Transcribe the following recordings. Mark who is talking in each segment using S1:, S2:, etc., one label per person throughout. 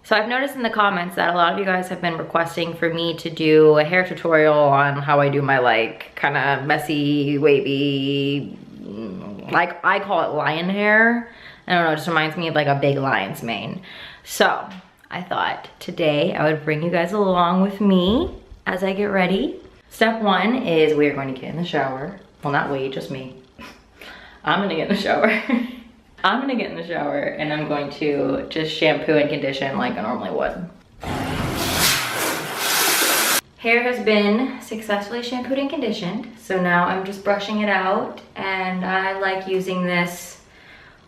S1: So I've noticed in the comments that a lot of you guys have been requesting for me to do a hair tutorial on how I do my like kind of messy, wavy, like I call it lion hair. I don't know, it just reminds me of like a big lion's mane. So I thought today I would bring you guys along with me as I get ready. Step one is we are going to get in the shower. Well, not we, just me. I'm gonna get in the shower. I'm gonna get in the shower and I'm going to just shampoo and condition like I normally would. Hair has been successfully shampooed and conditioned. So now I'm just brushing it out, and I like using this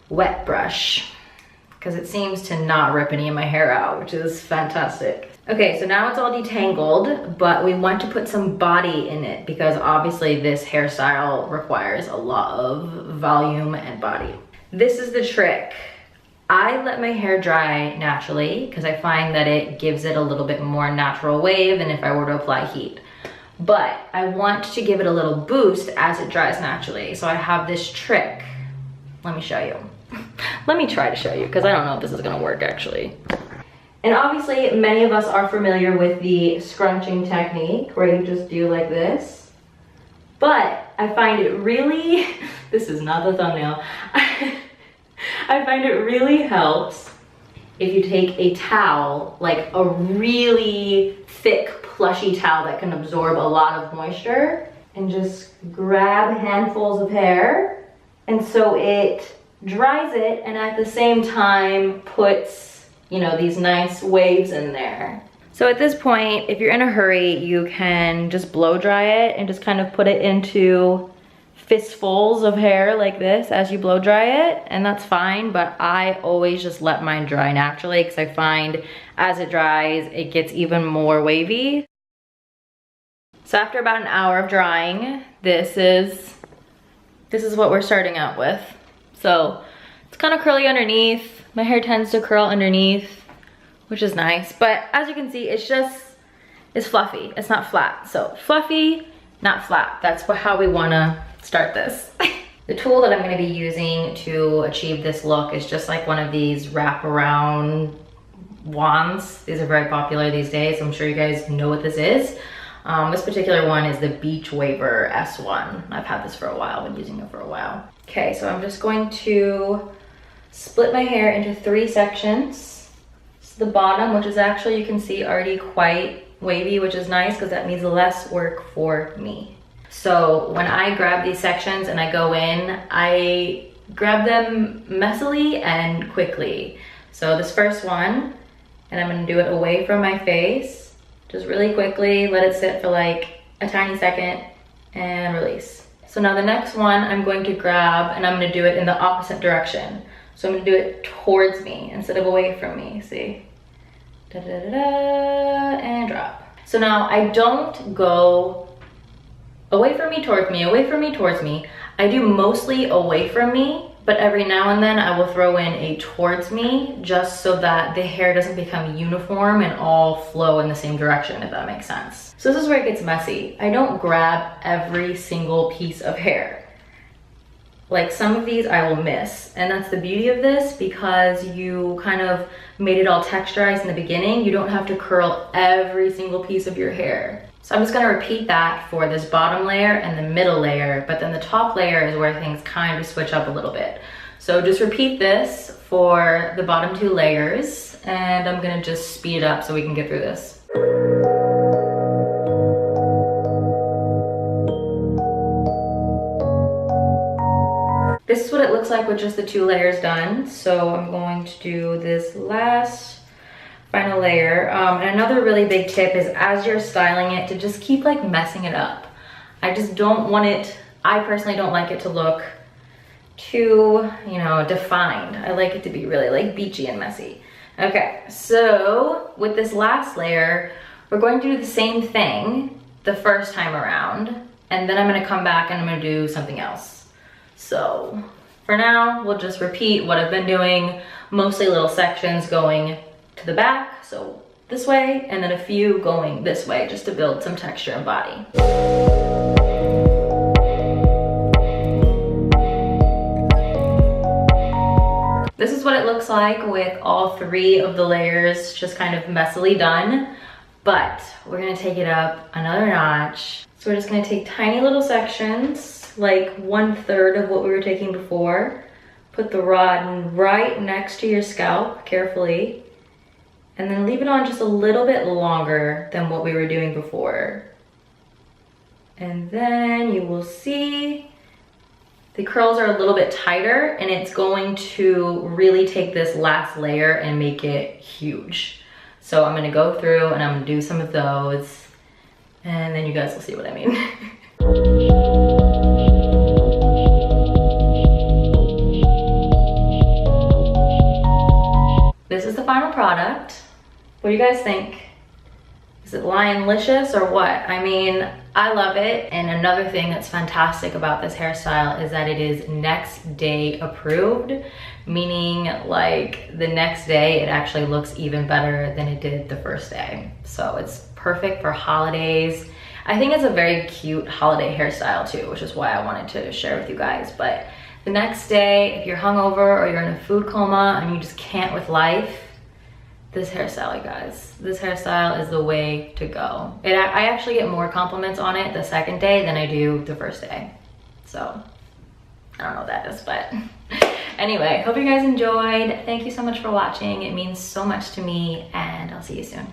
S1: wet brush because it seems to not rip any of my hair out, which is fantastic. Okay, so now it's all detangled, but we want to put some body in it because obviously this hairstyle requires a lot of volume and body. This is the trick. I let my hair dry naturally because I find that it gives it a little bit more natural wave than if I were to apply heat. But I want to give it a little boost as it dries naturally. So I have this trick. Let me show you. Let me try to show you because I don't know if this is gonna work actually. And obviously many of us are familiar with the scrunching technique where you just do like this. But I find it really, this is not the thumbnail. I find it really helps if you take a towel, like a really thick, plushy towel that can absorb a lot of moisture, and just grab handfuls of hair. And so it dries it and at the same time puts, you know, these nice waves in there. So at this point, if you're in a hurry, you can just blow dry it and just kind of put it into fistfuls of hair like this as you blow dry it, and that's fine, but I always just let mine dry naturally because I find as it dries, it gets even more wavy. So after about an hour of drying, this is what we're starting out with. So it's kind of curly underneath. My hair tends to curl underneath, which is nice, but as you can see, it's fluffy, it's not flat. So fluffy, not flat. That's how we wanna start this. The tool that I'm gonna be using to achieve this look is just like one of these wraparound wands. These are very popular these days. I'm sure you guys know what this is. This particular one is the Beach Waver S1. I've had this for a while, been using it for a while. Okay, so I'm just going to split my hair into 3 sections. This is the bottom, which is actually, you can see, already quite wavy, which is nice because that means less work for me. So when I grab these sections and I go in, I grab them messily and quickly. So this first one, and I'm gonna do it away from my face, just really quickly, let it sit for like a tiny second and release. So now the next one I'm going to grab and I'm gonna do it in the opposite direction. So I'm gonna do it towards me instead of away from me, see? Da, da, da, da, and drop. So now I don't go away from me, towards me, away from me, towards me. I do mostly away from me, but every now and then I will throw in a towards me just so that the hair doesn't become uniform and all flow in the same direction, if that makes sense. So this is where it gets messy. I don't grab every single piece of hair. Like some of these I will miss, and that's the beauty of this because you kind of made it all texturized in the beginning. You don't have to curl every single piece of your hair. So I'm just gonna repeat that for this bottom layer and the middle layer, but then the top layer is where things kind of switch up a little bit. So just repeat this for the bottom 2 layers, and I'm gonna just speed it up so we can get through this. This is what it looks like with just the 2 layers done. So I'm going to do this last final layer. And another really big tip is as you're styling it to just keep like messing it up. I just don't want it, I personally don't like it to look too, you know, defined. I like it to be really like beachy and messy. Okay, so with this last layer, we're going to do the same thing the first time around, and then I'm gonna come back and I'm gonna do something else. So for now, we'll just repeat what I've been doing, mostly little sections going to the back, so this way, and then a few going this way just to build some texture and body. This is what what it looks like with all 3 of the layers just kind of messily done. But we're gonna take it up another notch. So we're just gonna take tiny little sections, like 1/3 of what we were taking before. Put the rod right next to your scalp, carefully. And then leave it on just a little bit longer than what we were doing before. And then you will see the curls are a little bit tighter, and it's going to really take this last layer and make it huge. So I'm gonna go through and I'm gonna do some of those, and then you guys will see what I mean. This is the final product. What do you guys think? Is it lion-licious or what? I mean, I love it. And another thing that's fantastic about this hairstyle is that it is next day approved, meaning like the next day it actually looks even better than it did the first day. So it's perfect for holidays. I think it's a very cute holiday hairstyle too, which is why I wanted to share with you guys. But the next day, if you're hungover or you're in a food coma and you just can't with life, this hairstyle, you guys, this hairstyle is the way to go. I actually get more compliments on it the second day than I do the first day. So I don't know what that is, but anyway, hope you guys enjoyed. Thank you so much for watching. It means so much to me, and I'll see you soon.